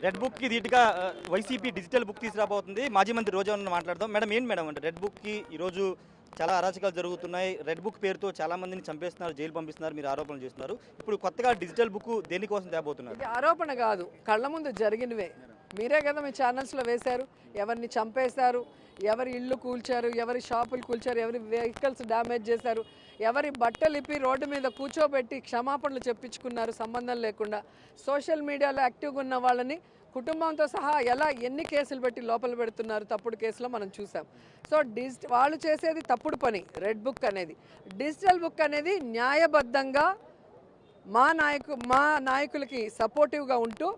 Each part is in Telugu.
రెడ్ బుక్కి ధీటుగా వైసీపీ డిజిటల్ బుక్ తీసుకురాబోతుంది. మాజీ మంత్రి రోజా మాట్లాడదాం. మేడం ఏంటి మేడం అంటే రెడ్ బుక్కి ఈరోజు చాలా అరాచకాలు జరుగుతున్నాయి. రెడ్ బుక్ పేరుతో చాలా మందిని చంపేస్తున్నారు, జైలు పంపిస్తున్నారు, మీరు ఆరోపణలు చేస్తున్నారు. ఇప్పుడు కొత్తగా డిజిటల్ బుక్ దేనికోసం తేబోతున్నారు? ఇది ఆరోపణ కాదు, కళ్ళ ముందు జరిగినవే. మీరే కదా మీ ఛానల్స్లో వేశారు. ఎవరిని చంపేశారు, ఎవరి ఇళ్ళు కూల్చారు, ఎవరి షాపులు కూల్చారు, ఎవరి వెహికల్స్ డ్యామేజ్ చేశారు, ఎవరి బట్టలు ఇప్పి రోడ్డు మీద కూర్చోబెట్టి క్షమాపణలు చెప్పించుకున్నారు సంబంధం లేకుండా. సోషల్ మీడియాలో యాక్టివ్గా ఉన్న వాళ్ళని కుటుంబంతో సహా ఎన్ని కేసులు పెట్టి లోపల పెడుతున్నారు తప్పుడు కేసులో మనం చూసాం. సో వాళ్ళు చేసేది తప్పుడు పని. రెడ్ బుక్ అనేది, డిజిటల్ బుక్ అనేది న్యాయబద్ధంగా మా నాయకులకి సపోర్టివ్గా ఉంటూ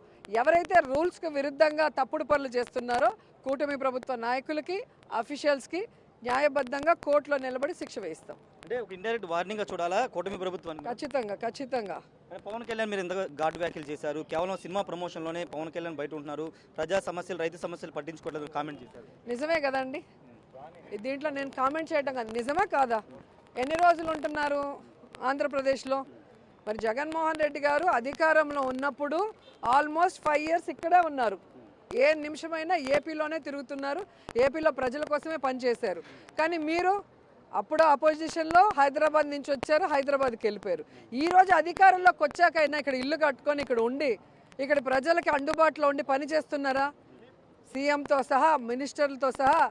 ఎవరైతే రూల్స్కి విరుద్ధంగా తప్పుడు పనులు చేస్తున్నారో కూటమి ప్రభుత్వ నాయకులకి, అఫీషియల్స్కి న్యాయబద్ధంగా కోర్టులో నిలబడి శిక్ష వేయిస్తాం. అంటే ఒక ఇండైరెక్ట్ వార్నింగ్గా చూడాలా కూటమి ప్రభుత్వానికి? ఖచ్చితంగా. పవన్ కళ్యాణ్ మీరు ఎంత ఘాటు వ్యాఖ్యలు చేశారు. కేవలం సినిమా ప్రమోషన్లోనే పవన్ కళ్యాణ్ బయట ఉంటున్నారు, ప్రజా సమస్యలు, రైతు సమస్యలు పట్టించుకోవట్లేదు కామెంట్ చేశారు. నిజమే కదండి, దీంట్లో నేను కామెంట్ చేయడం కాదు, నిజమే కాదా? ఎన్ని రోజులు ఉంటున్నారు ఆంధ్రప్రదేశ్లో? మరి జగన్మోహన్ రెడ్డి గారు అధికారంలో ఉన్నప్పుడు ఆల్మోస్ట్ 5 years ఇక్కడే ఉన్నారు. ఏ నిమిషమైనా ఏపీలోనే తిరుగుతున్నారు, ఏపీలో ప్రజల కోసమే పనిచేశారు. కానీ మీరు అప్పుడు అపోజిషన్లో హైదరాబాద్ నుంచి వచ్చారు, హైదరాబాద్కి వెళ్ళిపోయారు. ఈరోజు అధికారంలోకి వచ్చాకైనా ఇక్కడ ఇల్లు కట్టుకొని ఇక్కడ ఉండి ఇక్కడ ప్రజలకి అందుబాటులో ఉండి పని చేస్తున్నారా? సీఎంతో సహా, మినిస్టర్లతో సహా,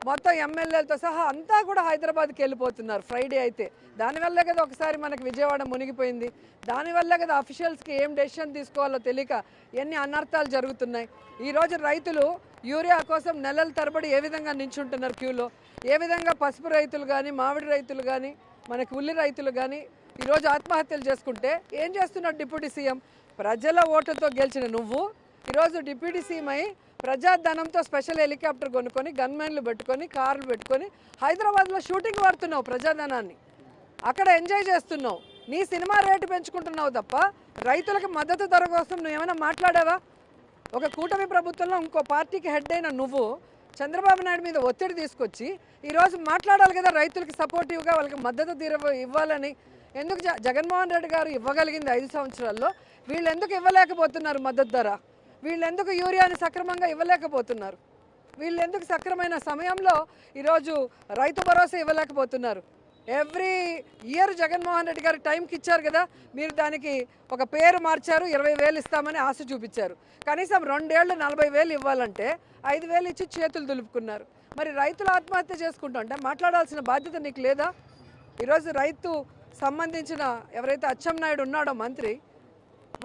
మొత్తం ఎమ్మెల్యేలతో సహా అంతా కూడా హైదరాబాద్కి వెళ్ళిపోతున్నారు ఫ్రైడే అయితే. దానివల్లే కదా ఒకసారి మనకి విజయవాడ మునిగిపోయింది. దానివల్లే కదా అఫీషియల్స్కి ఏం డెసిషన్ తీసుకోవాలో తెలియక ఎన్ని అనర్థాలు జరుగుతున్నాయి. ఈరోజు రైతులు యూరియా కోసం నెలల తరబడి ఏ విధంగా నించుంటున్నారు క్యూలో, ఏ విధంగా పసుపు రైతులు కానీ, మామిడి రైతులు కానీ, మనకి ఉల్లి రైతులు కానీ ఈరోజు ఆత్మహత్యలు చేసుకుంటే ఏం చేస్తున్నాడు డిప్యూటీ సీఎం? ప్రజల ఓట్లతో గెలిచిన నువ్వు ఈరోజు డిప్యూటీ సీఎం అయి ప్రజాధనంతో స్పెషల్ హెలికాప్టర్ కొనుక్కొని, గన్మెన్లు పెట్టుకొని, కార్లు పెట్టుకొని హైదరాబాద్లో షూటింగ్ వాడుతున్నావు. ప్రజాధనాన్ని అక్కడ ఎంజాయ్ చేస్తున్నావు. నీ సినిమా రేటు పెంచుకుంటున్నావు తప్ప రైతులకు మద్దతు ధర కోసం నువ్వేమైనా మాట్లాడావా? ఒక కూటమి ప్రభుత్వంలో ఇంకో పార్టీకి హెడ్ అయిన నువ్వు చంద్రబాబు నాయుడు మీద ఒత్తిడి తీసుకొచ్చి ఈరోజు మాట్లాడాలి కదా రైతులకి సపోర్టివ్గా, వాళ్ళకి మద్దతు ధర ఇవ్వాలని. ఎందుకు జగన్మోహన్ రెడ్డి గారు ఇవ్వగలిగింది 5 సంవత్సరాల్లో, వీళ్ళు ఎందుకు ఇవ్వలేకపోతున్నారు మద్దతు ధర? వీళ్ళు ఎందుకు యూరియాని సక్రమంగా ఇవ్వలేకపోతున్నారు? వీళ్ళు ఎందుకు సక్రమైన సమయంలో ఈరోజు రైతు భరోసా ఇవ్వలేకపోతున్నారు? ఎవ్రీ ఇయర్ జగన్మోహన్ రెడ్డి గారు టైంకి ఇచ్చారు కదా, మీరు దానికి ఒక పేరు మార్చారు, 20,000 ఇస్తామని ఆశ చూపించారు. కనీసం 2 ఏళ్ళు 40,000 ఇవ్వాలంటే 5,000 ఇచ్చి చేతులు దులుపుకున్నారు. మరి రైతులు ఆత్మహత్య చేసుకుంటుంటే మాట్లాడాల్సిన బాధ్యత నీకు లేదా? ఈరోజు రైతు సంబంధించిన ఎవరైతే అచ్చెన్నాయుడు ఉన్నాడో మంత్రి,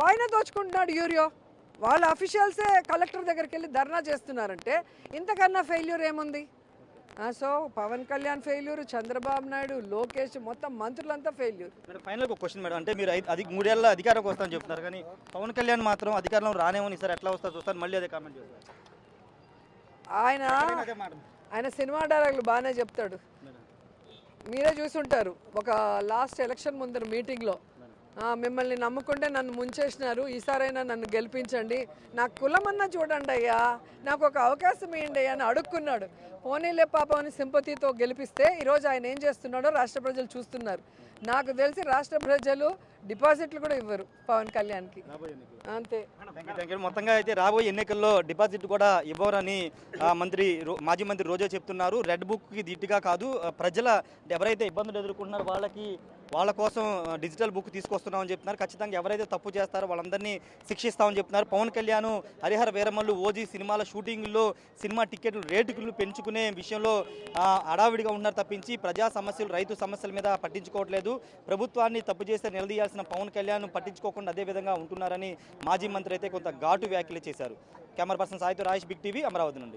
ఆయన దోచుకుంటున్నాడు యూరియా. వాళ్ళ అఫీషియల్సే కలెక్టర్ దగ్గరికి వెళ్ళి ధర్నా చేస్తున్నారంటే ఇంతకన్నా ఫెయిల్యూర్ ఏముంది? సో పవన్ కళ్యాణ్ ఫెయిల్యూర్, చంద్రబాబు నాయుడు, లోకేష్, మొత్తం మంత్రులంతా ఫెయిల్యూర్. ఫైనల్ ఒక క్వశ్చన్ మేడం, అంటే మీరు 3 ఏళ్ళ అధికారంకి వస్తారని చెప్తున్నారు, కానీ పవన్ కళ్యాణ్ మాత్రం అధికారంలో రానేమని సార్ ఎట్లా వస్తారు చూస్తారు, మళ్ళీ అదే కామెంట్ చేస్తారు. ఆయన సినిమా డైలాగులు బాగానే చెప్తాడు. మీరే చూసుంటారు ఒక లాస్ట్ ఎలక్షన్ ముందర మీటింగ్లో, మిమ్మల్ని నమ్ముకుంటే నన్ను ముంచేసినారు, ఈసారైనా నన్ను గెలిపించండి, నా కులమన్నా చూడండి అయ్యా, నాకు ఒక అవకాశం ఇవ్వండి అయ్యా అని అడుక్కున్నాడు. పోనీలే పాపం అని సింపతితో గెలిపిస్తే ఈరోజు ఆయన ఏం చేస్తున్నాడో రాష్ట్ర ప్రజలు చూస్తున్నారు. నాకు తెలిసి రాష్ట్ర ప్రజలు డిపాజిట్లు కూడా ఇవ్వరు పవన్ కళ్యాణ్కి. అంతే. మొత్తంగా అయితే రాబోయే ఎన్నికల్లో డిపాజిట్ కూడా ఇవ్వరని మాజీ మంత్రి రోజా చెప్తున్నారు. రెడ్ బుక్కి ధీటుగా కాదు, ప్రజల ఎవరైతే ఇబ్బందులు ఎదుర్కొంటున్నారో వాళ్ళ కోసం డిజిటల్ బుక్ తీసుకొస్తున్నామని చెప్తున్నారు. ఖచ్చితంగా ఎవరైతే తప్పు చేస్తారో వాళ్ళందరినీ శిక్షిస్తామని చెప్తున్నారు. పవన్ కళ్యాణ్ హరిహర వీరమల్లు, ఓజీ సినిమాల షూటింగ్లో సినిమా టికెట్లు రేటులు పెంచుకునే విషయంలో హడావిడిగా ఉన్నారు తప్పించి ప్రజా సమస్యలు, రైతు సమస్యల మీద పట్టించుకోవట్లేదు. ప్రభుత్వాన్ని తప్పు చేస్తే నిలదీయాల్సిన పవన్ కళ్యాణ్ పట్టించుకోకుండా అదే విధంగా ఉంటున్నారని మాజీ మంత్రి అయితే కొంత ఘాటు వ్యాఖ్యలు చేశారు. కెమెరా పర్సన్ సాయితో రాజేష్, బిగ్ టీవీ, అమరావతి నుండి.